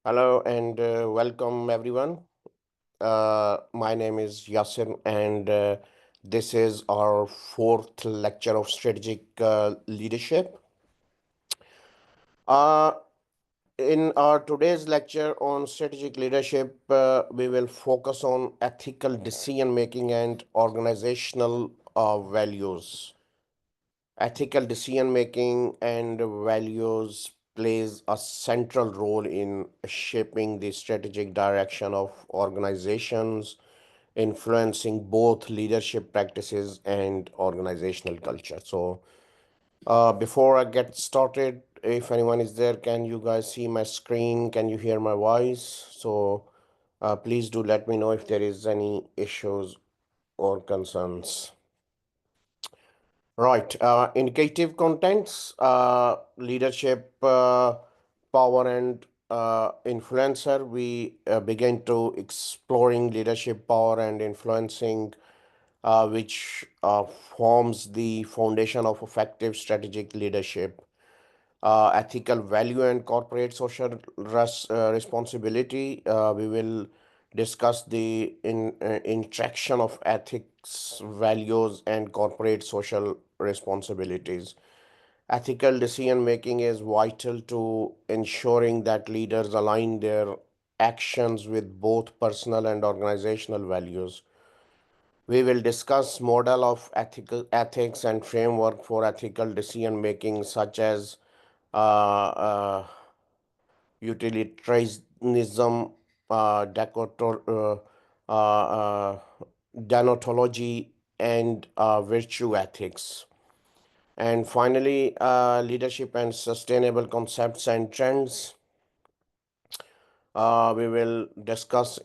Hello and welcome everyone. My name is Yasir and this is our fourth lecture of strategic leadership. Uh, in our today's lecture on strategic leadership, we will focus on ethical decision making and organizational values. Ethical decision making and values plays a central role in shaping the strategic direction of organizations, influencing both leadership practices and organizational culture. Before I get started, if anyone is there, can you guys see my screen? Can you hear my voice? Please do let me know if there is any issues or concerns. Right. Indicative contents, leadership, power, and influencer. We begin to exploring leadership, power, and influencing, which forms the foundation of effective strategic leadership. Ethical value and corporate social responsibility. We will discuss the interaction of ethics, values, and corporate social responsibilities. Ethical decision making is vital to ensuring that leaders align their actions with both personal and organizational values. We will discuss model of ethical ethics and framework for ethical decision making, such as utilitarianism, deontology, and virtue ethics. And finally, leadership and sustainable concepts and trends. We will discuss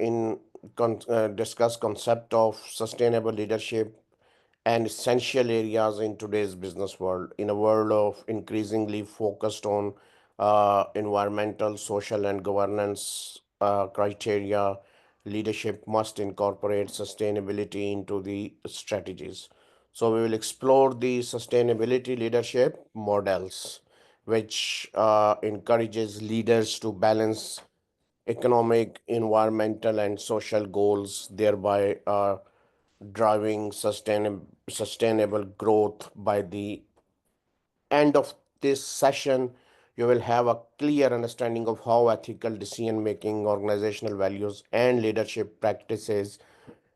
concept of sustainable leadership and essential areas in today's business world. In a world of increasingly focused on environmental, social, and governance criteria, leadership must incorporate sustainability into the strategies. So we will explore the sustainability leadership models, which encourages leaders to balance economic, environmental, and social goals, thereby driving sustainable growth. By the end of this session, you will have a clear understanding of how ethical decision making, organizational values, and leadership practices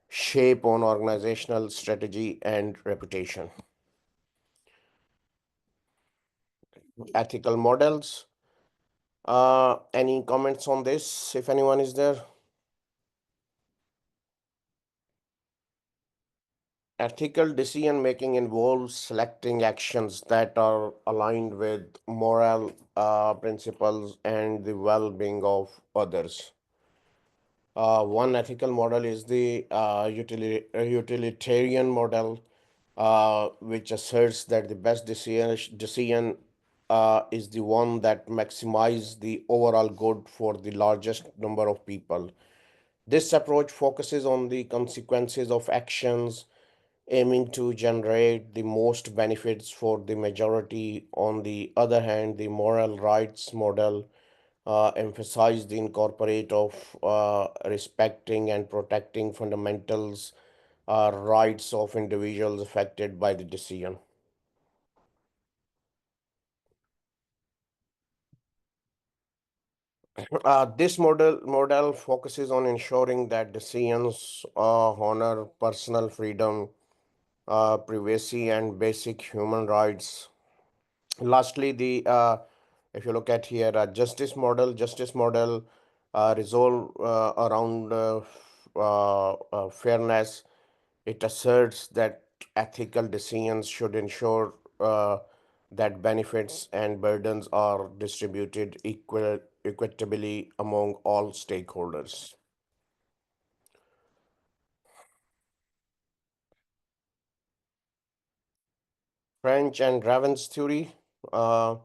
shape on organizational strategy and reputation. Ethical models. Any comments on this, if anyone is there? Ethical decision making involves selecting actions that are aligned with moral principles and the well being of others. One ethical model is the utilitarian model, which asserts that the best decision is the one that maximizes the overall good for the largest number of people. This approach focuses on the consequences of actions, aiming to generate the most benefits for the majority. On the other hand, the moral rights model emphasizes the incorporate of respecting and protecting fundamentals rights of individuals affected by the decision. This model focuses on ensuring that decisions honor personal freedom, privacy, and basic human rights. Lastly, the if you look at here, justice model resolve around fairness. It asserts that ethical decisions should ensure that benefits and burdens are distributed equitably among all stakeholders. French and Raven's theory. Uh,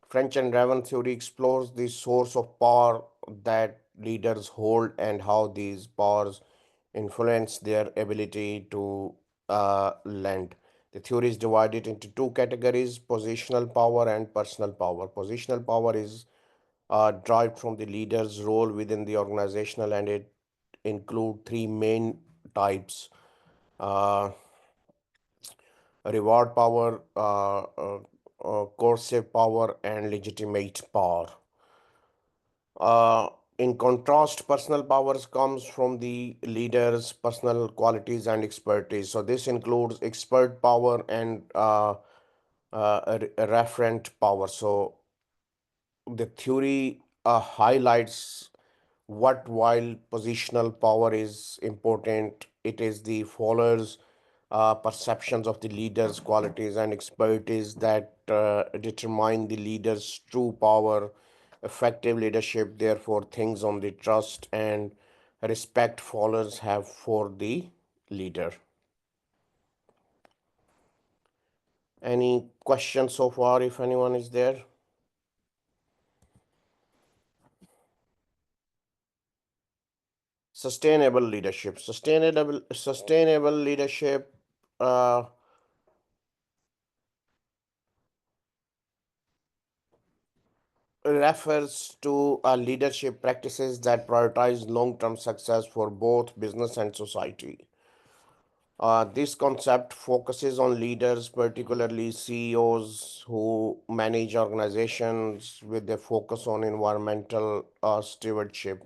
French and Raven theory explores the source of power that leaders hold and how these powers influence their ability to lend. The theory is divided into two categories: positional power and personal power. Positional power is derived from the leader's role within the organizational, and it include three main types: uh, reward power, coercive power, and legitimate power. Uh, in contrast, personal powers comes from the leader's personal qualities and expertise. So this includes expert power and referent power. So the theory highlights what while positional power is important, it is the followers' perceptions of the leader's qualities and expertise that determine the leader's true power. Effective leadership, therefore, things on the trust and respect followers have for the leader. Any questions so far, if anyone is there? Sustainable leadership. Sustainable leadership uh, refers to leadership practices that prioritize long-term success for both business and society. This concept focuses on leaders, particularly CEOs, who manage organizations with a focus on environmental stewardship,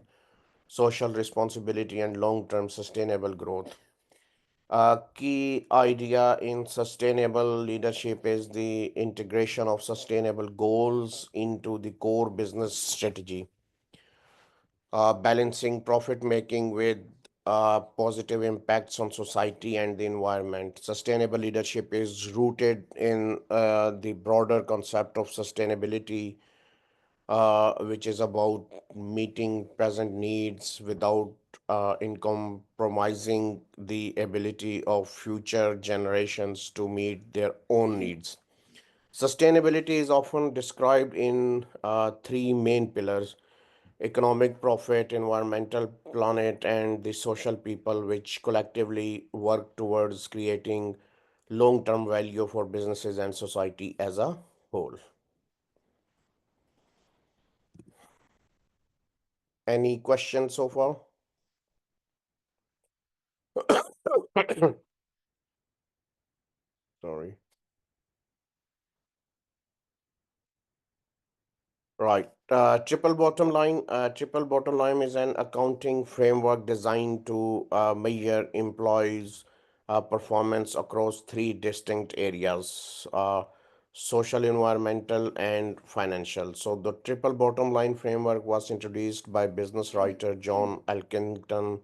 social responsibility, and long-term sustainable growth. A key idea in sustainable leadership is the integration of sustainable goals into the core business strategy, balancing profit making with positive impacts on society and the environment. Sustainable leadership is rooted in the broader concept of sustainability, which is about meeting present needs without in compromising the ability of future generations to meet their own needs. Sustainability is often described in three main pillars: economic profit, environmental planet, and the social people, which collectively work towards creating long term value for businesses and society as a whole. Any questions so far? Sorry. Right. Triple bottom line is an accounting framework designed to measure employees' performance across three distinct areas: social, environmental, and financial. So, the triple bottom line framework was introduced by business writer John Elkington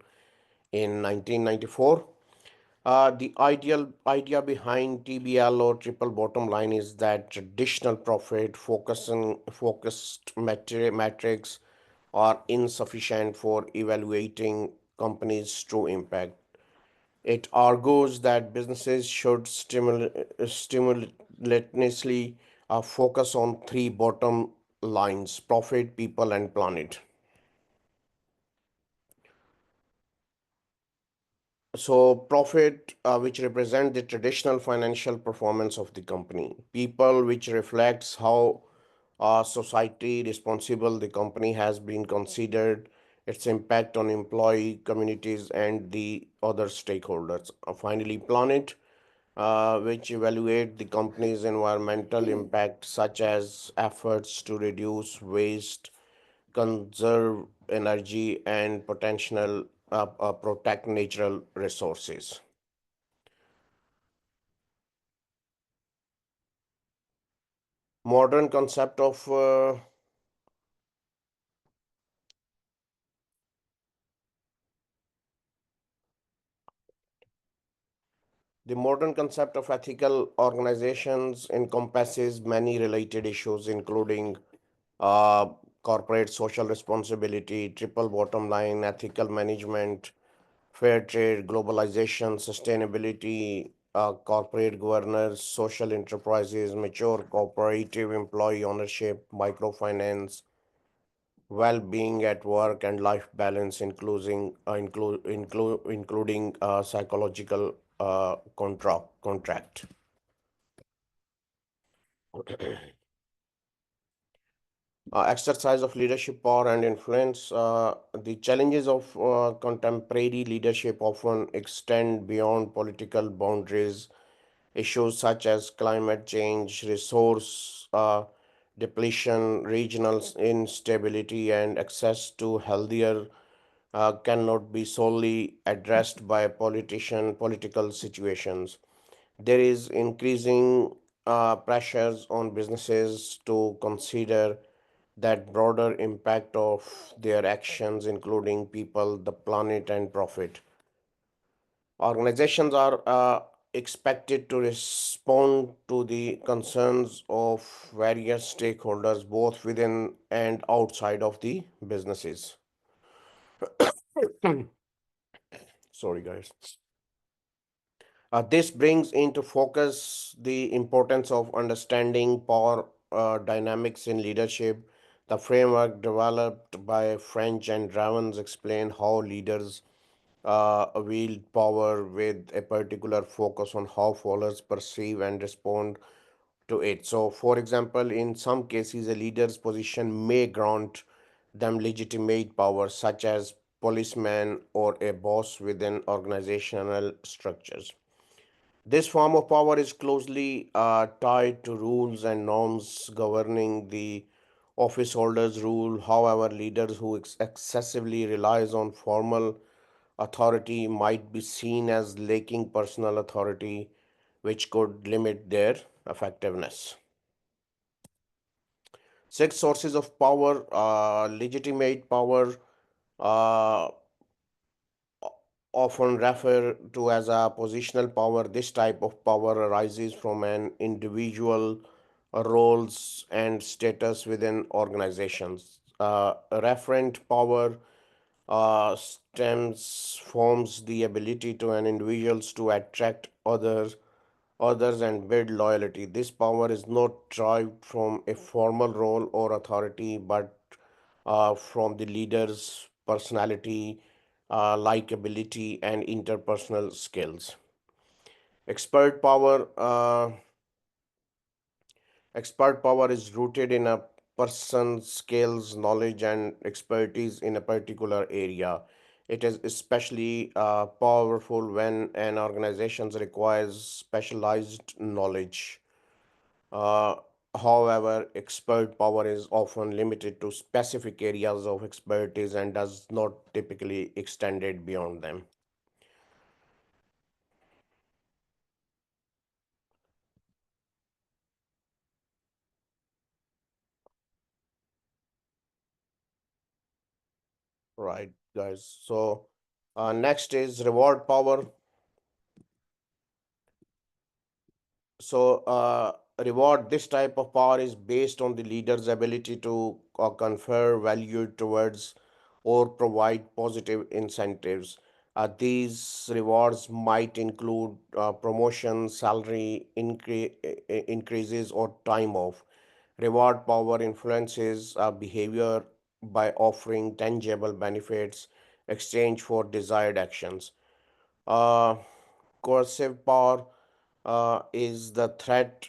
in 1994. The ideal idea behind TBL or triple bottom line is that traditional profit focused metrics are insufficient for evaluating companies' true impact. It argues that businesses should stimultaneously focus on three bottom lines: profit, people, and planet. So profit, which represent the traditional financial performance of the company; people, which reflects how society responsible the company has been considered, its impact on employee communities and the other stakeholders; finally planet, which evaluate the company's environmental impact, such as efforts to reduce waste, conserve energy, and potential protect natural resources. Modern concept of The modern concept of ethical organizations encompasses many related issues, including uh, corporate social responsibility, triple bottom line, ethical management, fair trade, globalization, sustainability, corporate governance, social enterprises, mature cooperative employee ownership, microfinance, well-being at work, and life balance, including psychological contract. Exercise of leadership power and influence. The challenges of contemporary leadership often extend beyond political boundaries. Issues such as climate change, resource depletion, regional instability, and access to healthier cannot be solely addressed by political situations. There is increasing pressures on businesses to consider that broader impact of their actions, including people, the planet, and profit. Organizations are expected to respond to the concerns of various stakeholders, both within and outside of the businesses. Sorry, guys. This brings into focus the importance of understanding power dynamics in leadership. The framework developed by French and Ravens explain how leaders wield power with a particular focus on how followers perceive and respond to it. So, for example, in some cases, a leader's position may grant them legitimate powers, such as policeman or a boss within organizational structures. This form of power is closely tied to rules and norms governing the office holders' rule. However, leaders who excessively relies on formal authority might be seen as lacking personal authority, which could limit their effectiveness. Six sources of power, legitimate power, uh, often referred to as a positional power. This type of power arises from an individual roles and status within organizations. Referent power stems forms the ability to an individuals to attract others and build loyalty. This power is not derived from a formal role or authority, but from the leader's personality, likability, and interpersonal skills. Expert power. Expert power is rooted in a person's skills, knowledge, and expertise in a particular area. It is especially powerful when an organization requires specialized knowledge. Uh, However, expert power is often limited to specific areas of expertise and does not typically extend it beyond them. Right, guys. So, next is reward power. So, reward this type of power is based on the leader's ability to confer value towards or provide positive incentives. These rewards might include promotion, salary increases, or time off. Reward power influences behavior by offering tangible benefits exchange for desired actions. Uh, Coercive power is the threat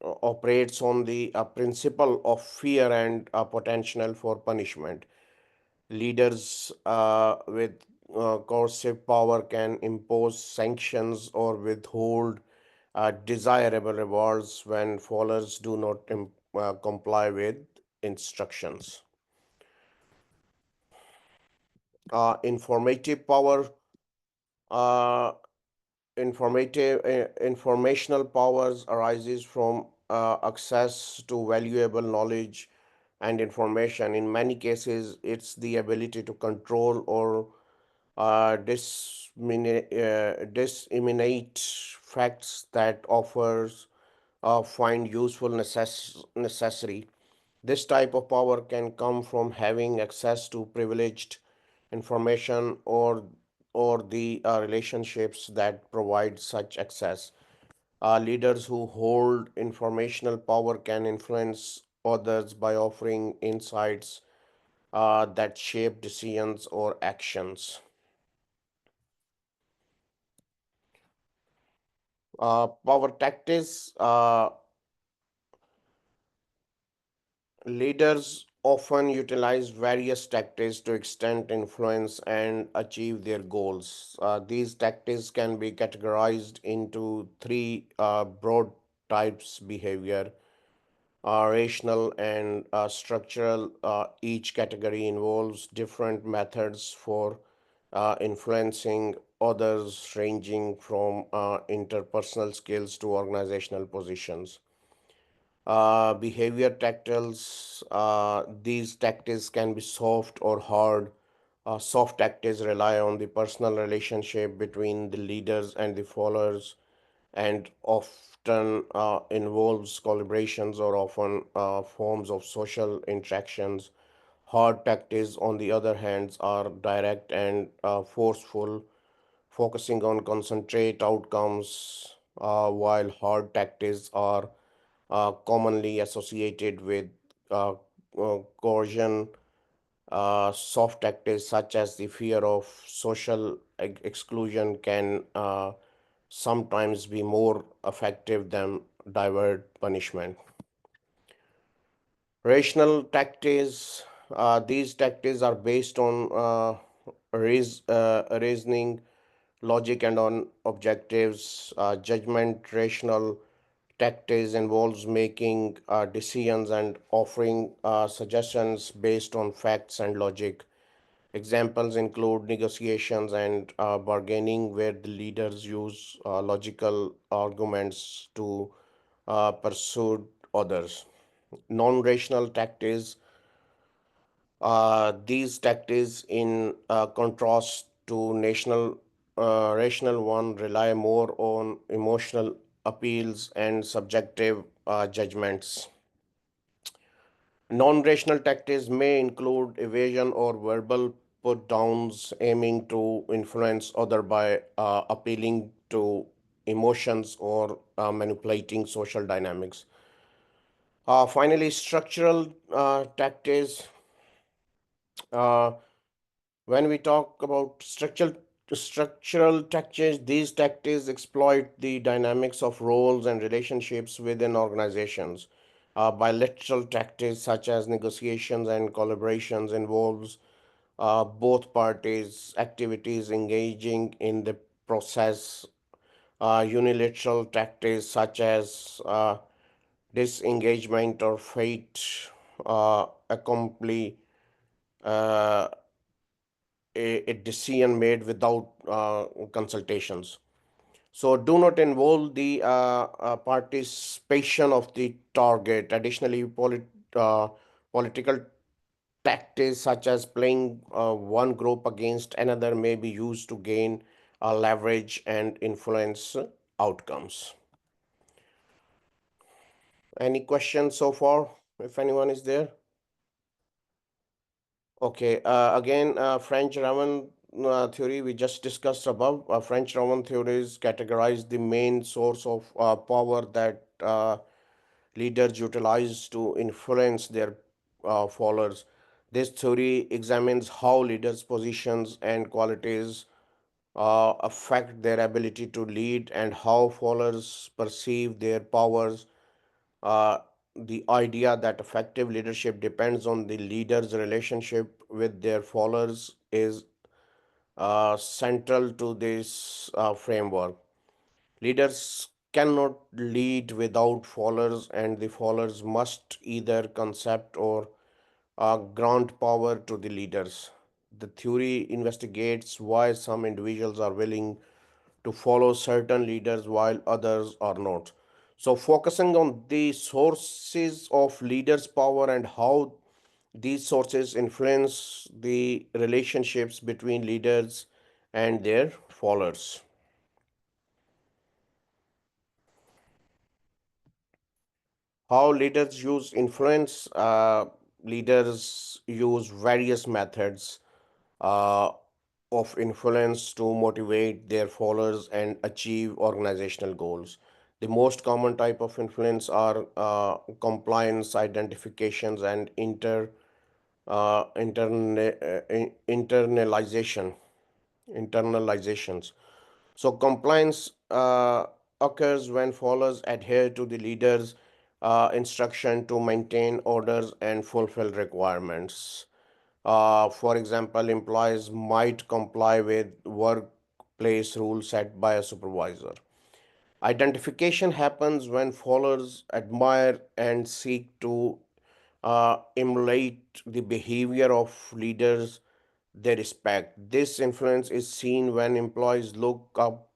operates on the principle of fear and potential for punishment. Leaders with coercive power can impose sanctions or withhold desirable rewards when followers do not comply with instructions. Informative power. Uh, Informational powers arises from access to valuable knowledge and information. In many cases, it's the ability to control or disseminate facts that offers find useful necessary. This type of power can come from having access to privileged information or the relationships that provide such access. Leaders who hold informational power can influence others by offering insights that shape decisions or actions. Power tactics. Leaders often utilize various tactics to extend influence and achieve their goals. These tactics can be categorized into three broad types: behavior, rational, and structural. Each category involves different methods for influencing others, ranging from interpersonal skills to organizational positions. Behavior tactiles, these tactics can be soft or hard. Soft tactics rely on the personal relationship between the leaders and the followers and often involves collaborations or often forms of social interactions. Hard tactics, on the other hand, are direct and forceful, focusing on concentrate outcomes, while hard tactics are commonly associated with uh, coercion. Soft tactics such as the fear of social exclusion can sometimes be more effective than divert punishment. Rational tactics, these tactics are based on reasoning, logic, and on objectives. Judgment rational tactics involves making decisions and offering suggestions based on facts and logic. Examples include negotiations and bargaining, where the leaders use logical arguments to persuade others. Non rational tactics, these tactics, in contrast to rational one, rely more on emotional appeals and subjective judgments. Non-rational tactics may include evasion or verbal put-downs, aiming to influence other by appealing to emotions or manipulating social dynamics. Finally, structural tactics. Uh, when we talk about structural tactics, these tactics exploit the dynamics of roles and relationships within organizations. Bilateral tactics such as negotiations and collaborations involves both parties activities engaging in the process. Unilateral tactics such as disengagement or fate accompany uh, a decision made without consultations. So, do not involve the participation of the target. Additionally, political tactics such as playing one group against another may be used to gain leverage and influence outcomes. Any questions so far, if anyone is there? Okay, again, French Raman theory we just discussed above. French Raman theories categorize the main source of power that leaders utilize to influence their followers. This theory examines how leaders' positions and qualities affect their ability to lead and how followers perceive their powers. uh, the idea that effective leadership depends on the leader's relationship with their followers is central to this framework. Leaders cannot lead without followers, and the followers must either concept or grant power to the leaders. The theory investigates why some individuals are willing to follow certain leaders while others are not. So, focusing on the sources of leaders' power and how these sources influence the relationships between leaders and their followers. How leaders use influence? Leaders use various methods uh, of influence to motivate their followers and achieve organizational goals. The most common type of influence are compliance identifications and internalization internalizations. So compliance occurs when followers adhere to the leaders instruction to maintain orders and fulfill requirements. For example, employees might comply with workplace rules set by a supervisor. Identification happens when followers admire and seek to emulate the behavior of leaders they respect. This influence is seen when employees look up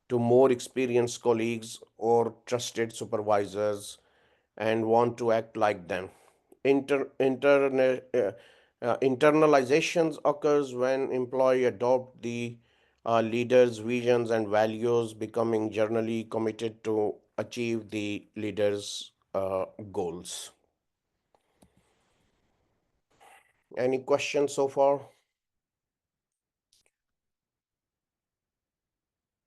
to more experienced colleagues or trusted supervisors and want to act like them. Internalizations occurs when employee adopt the leader's visions and values, becoming generally committed to achieve the leader's goals. Any questions so far?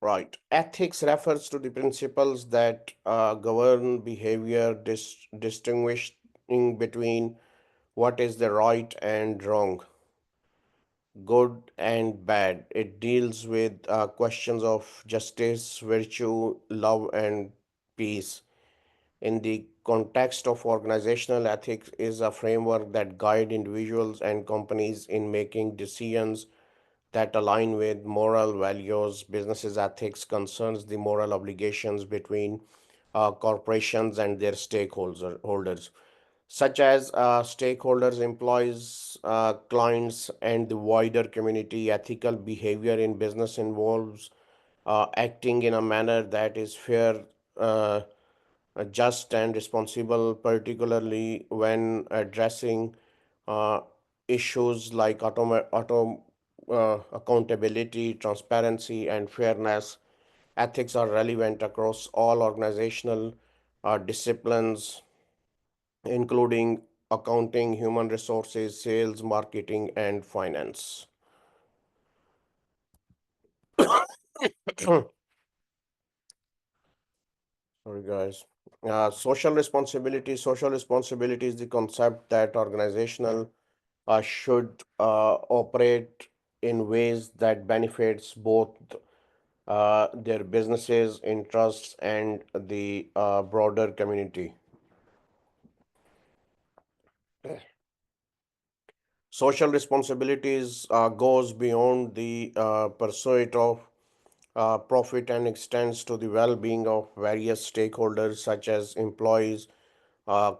Right. Ethics refers to the principles that govern behavior, distinguishing between what is the right and wrong, good and bad. It deals with questions of justice, virtue, love, and peace. In the context of organizational ethics is a framework that guide individuals and companies in making decisions that align with moral values. Businesses ethics concerns the moral obligations between corporations and their stakeholders, such as stakeholders, employees, clients, and the wider community. Ethical behavior in business involves acting in a manner that is fair, just, and responsible, particularly when addressing uh, issues like accountability, transparency, and fairness. Ethics are relevant across all organizational disciplines, including accounting, human resources, sales, marketing, and finance. Sorry, guys. Social responsibility is the concept that organizational should operate in ways that benefits both their businesses, interests, and the broader community. Social responsibilities goes beyond the pursuit of profit and extends to the well-being of various stakeholders such as employees,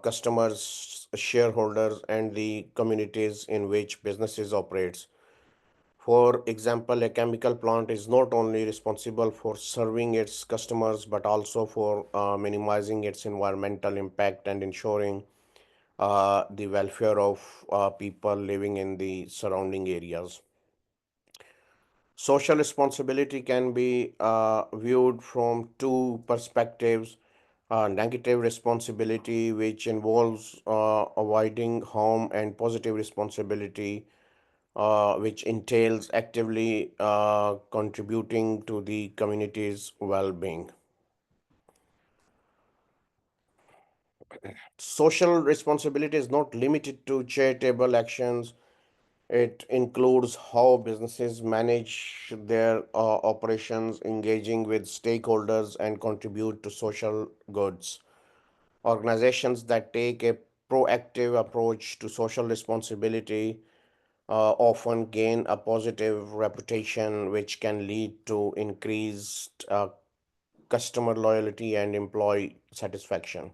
customers, shareholders, and the communities in which businesses operates. For example, a chemical plant is not only responsible for serving its customers but also for minimizing its environmental impact and ensuring the welfare of people living in the surrounding areas. Social responsibility can be viewed from two perspectives. Negative responsibility, which involves avoiding harm, and positive responsibility, which entails actively contributing to the community's well being. Social responsibility is not limited to charitable actions. It includes how businesses manage their operations, engaging with stakeholders, and contribute to social goods. Organizations that take a proactive approach to social responsibility often gain a positive reputation, which can lead to increased customer loyalty and employee satisfaction.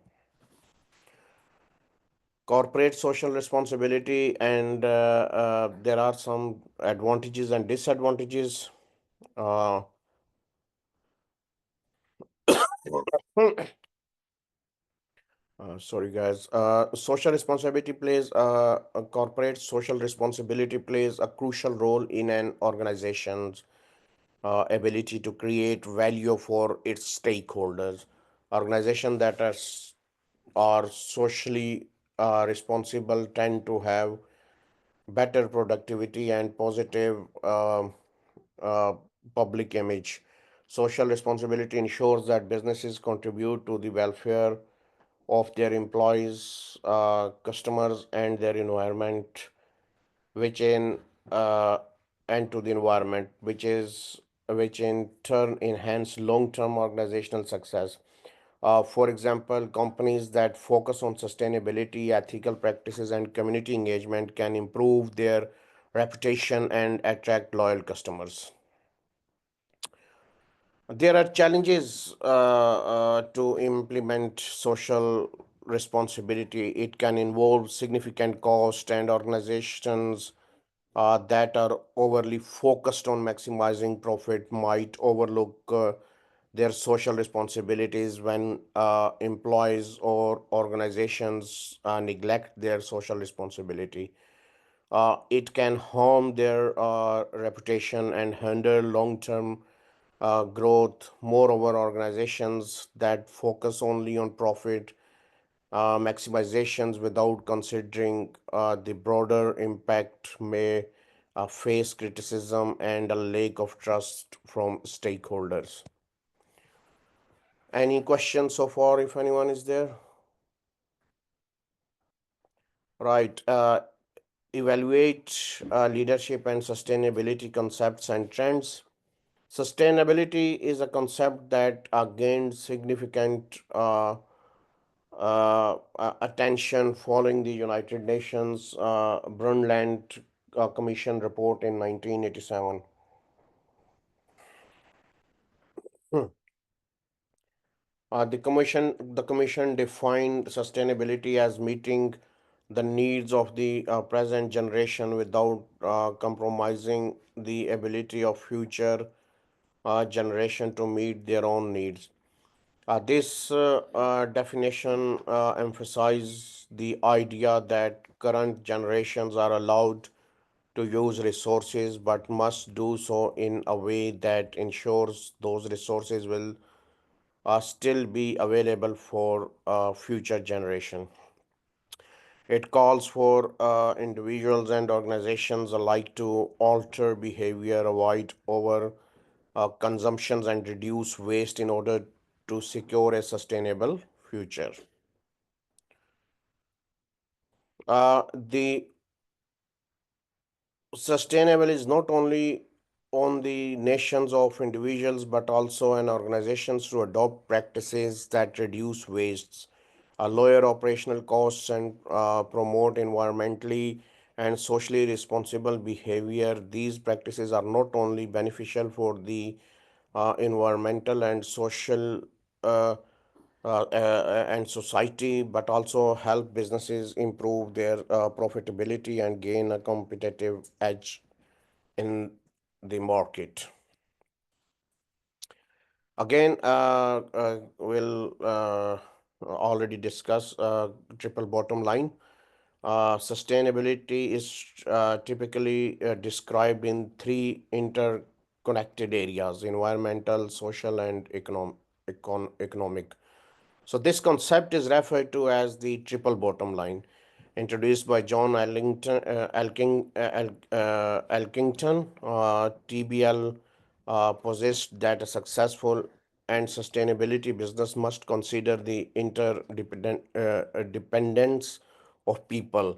Corporate social responsibility, and there are some advantages and disadvantages. Uh, Sorry, guys. Social responsibility plays a corporate social responsibility plays a crucial role in an organization's ability to create value for its stakeholders. Organizations that are socially responsible tend to have better productivity and positive uh, public image. Social responsibility ensures that businesses contribute to the welfare of their employees, customers, and their environment, which in uh, and to the environment, which in turn enhance long-term organizational success. For example, companies that focus on sustainability, ethical practices, and community engagement can improve their reputation and attract loyal customers. There are challenges to implement social responsibility. It can involve significant cost, and organizations that are overly focused on maximizing profit might overlook their social responsibilities. When employees or organizations neglect their social responsibility, it can harm their reputation and hinder long term growth. Moreover, organizations that focus only on profit maximizations without considering the broader impact may face criticism and a lack of trust from stakeholders. Any questions so far, if anyone is there? Right. Evaluate leadership and sustainability concepts and trends. Sustainability is a concept that gained significant attention following the United Nations Brundtland Commission report in 1987. Hmm. The commission defined sustainability as meeting the needs of the present generation without compromising the ability of future generation to meet their own needs. This definition emphasizes the idea that current generations are allowed to use resources but must do so in a way that ensures those resources will still be available for future generation. It calls for individuals and organizations alike to alter behavior, avoid over consumptions, and reduce waste in order to secure a sustainable future. The sustainable is not only on the nations of individuals but also on organizations to adopt practices that reduce wastes, lower operational costs, and promote environmentally and socially responsible behavior. These practices are not only beneficial for the environmental and social and society, but also help businesses improve their profitability and gain a competitive edge in the market. Again, we'll already discuss triple bottom line. Sustainability is typically described in three interconnected areas: environmental, social, and economic. So this concept is referred to as the triple bottom line, introduced by John Elkington. TBL possessed that a successful and sustainability business must consider the interdependent dependence of people,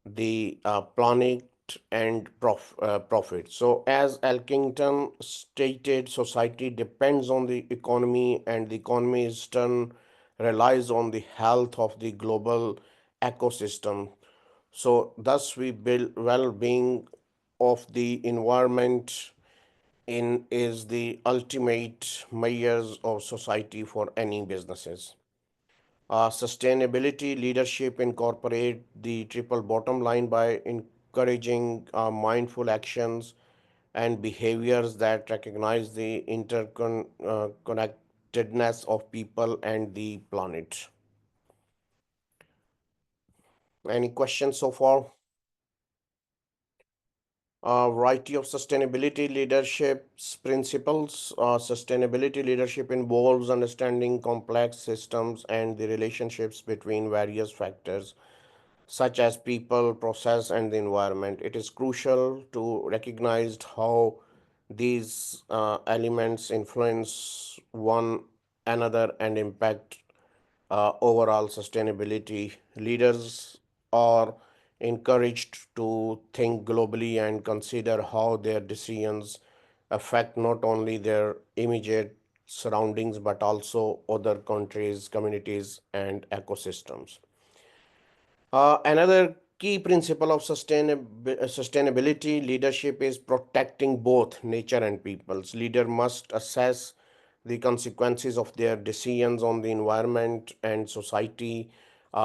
the planet, and profit. So, as Elkington stated, society depends on the economy, and the economy in turn relies on the health of the global ecosystem. So, thus, we build well-being of the environment in is the ultimate measures of society for any businesses. Sustainability leadership incorporate the triple bottom line by encouraging mindful actions and behaviors that recognize the interconnectedness of people and the planet. Any questions so far? Variety of sustainability leadership's principles. Sustainability leadership involves understanding complex systems and the relationships between various factors such as people, process, and the environment. It is crucial to recognize how these elements influence one another and impact overall sustainability. Leaders are encouraged to think globally and consider how their decisions affect not only their immediate surroundings, but also other countries, communities, and ecosystems. Another key principle of sustainability leadership is protecting both nature and peoples. Leader must assess the consequences of their decisions on the environment and society,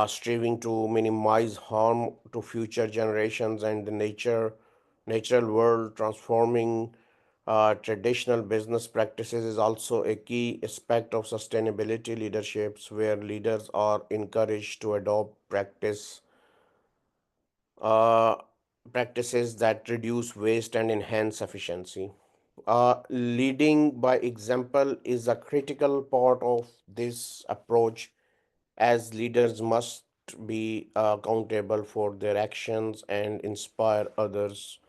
striving to minimize harm to future generations and the natural world. Transforming traditional business practices is also a key aspect of sustainability leaderships, where leaders are encouraged to adopt uh, practices that reduce waste and enhance efficiency. Leading by example is a critical part of this approach, as leaders must be accountable for their actions and inspire others.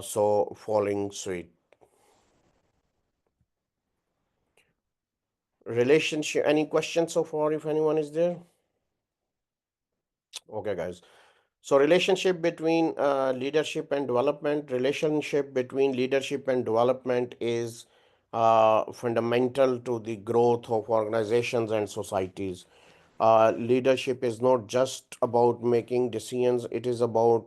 So, following suit. Relationship. Any questions so far, if anyone is there? Okay, guys. So relationship between leadership and development is fundamental to the growth of organizations and societies. Leadership is not just about making decisions; it is about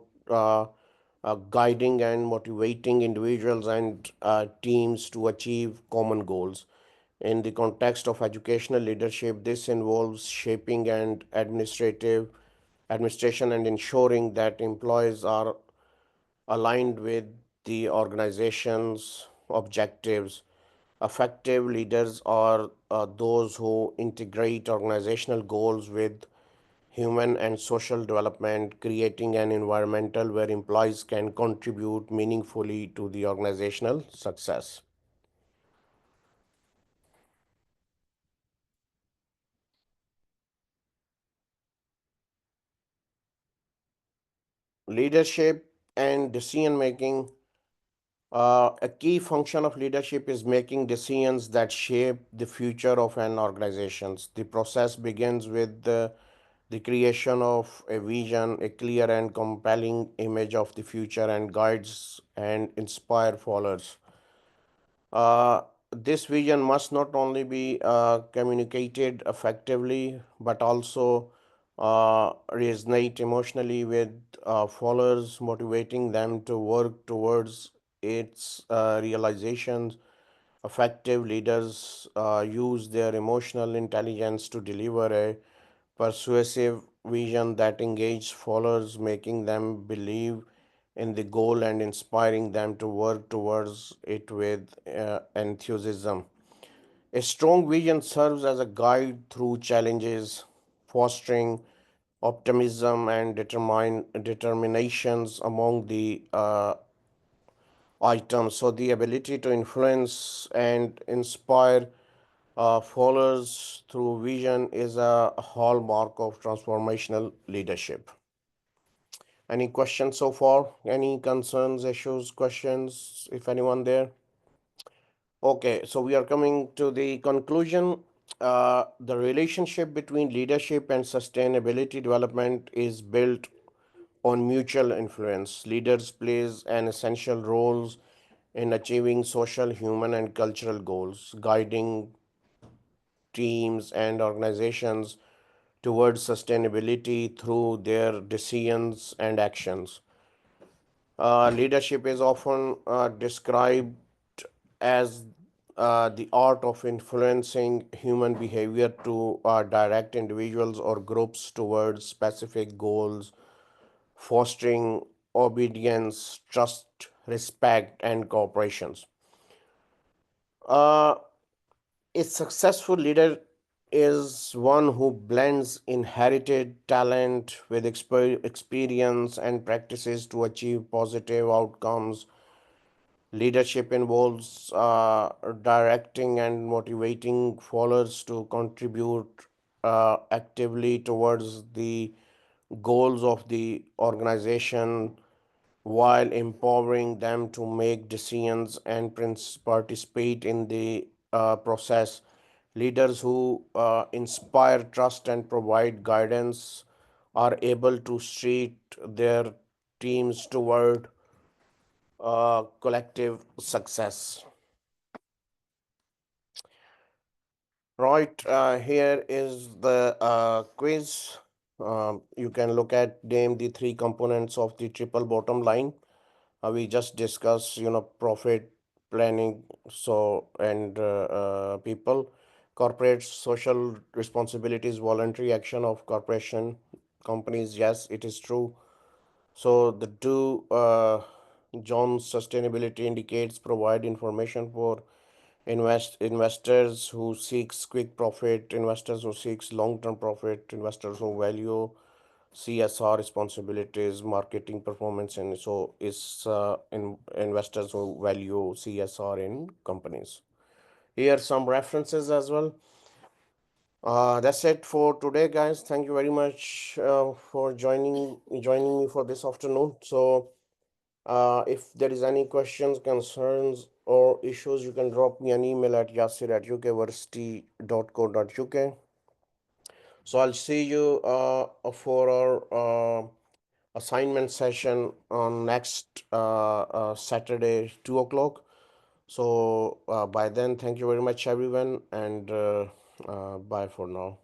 guiding and motivating individuals and teams to achieve common goals. In the context of educational leadership, this involves shaping and administration and ensuring that employees are aligned with the organization's objectives. Effective leaders are those who integrate organizational goals with human and social development, creating an environmental where employees can contribute meaningfully to the organizational success. Leadership and decision making. A key function of leadership is making decisions that shape the future of an organization. The process begins with the creation of a vision, a clear and compelling image of the future, and guides and inspire followers. Uh, this vision must not only be communicated effectively, but also resonate emotionally with followers, motivating them to work towards its realizations. Effective leaders use their emotional intelligence to deliver a persuasive vision that engages followers, making them believe in the goal and inspiring them to work towards it with enthusiasm. A strong vision serves as a guide through challenges, fostering optimism and determinations among the items. So, the ability to influence and inspire followers through vision is a hallmark of transformational leadership. Any questions so far? Any concerns, issues, questions, if anyone there? Okay, so we are coming to the conclusion. The relationship between leadership and sustainability development is built on mutual influence. Leaders plays an essential roles in achieving social, human, and cultural goals, guiding teams and organizations towards sustainability through their decisions and actions. Leadership is often described as the art of influencing human behavior to direct individuals or groups towards specific goals, fostering obedience, trust, respect, and cooperations. Uh, a successful leader is one who blends inherited talent with experience and practices to achieve positive outcomes. Leadership involves directing and motivating followers to contribute actively towards the goals of the organization while empowering them to make decisions and participate in the process. Leaders who inspire trust and provide guidance are able to street their teams toward collective success. Right, here is the quiz. You can look at name the three components of the triple bottom line. We just discussed, profit planning, so and people, corporate social responsibilities, voluntary action of corporation companies. Yes, it is true. So the two John's sustainability indicates provide information for investors who seeks quick profit, investors who seeks long-term profit, investors who value CSR responsibilities, marketing performance, and so is investors who value CSR in companies. Here are some references as well. That's it for today, guys. Thank you very much for joining me for this afternoon. So, if there is any questions, concerns, or issues, you can drop me an email at yasir@ukversity.co.uk. So I'll see you for our assignment session on next Saturday, 2 o'clock. So by then, thank you very much, everyone, and bye for now.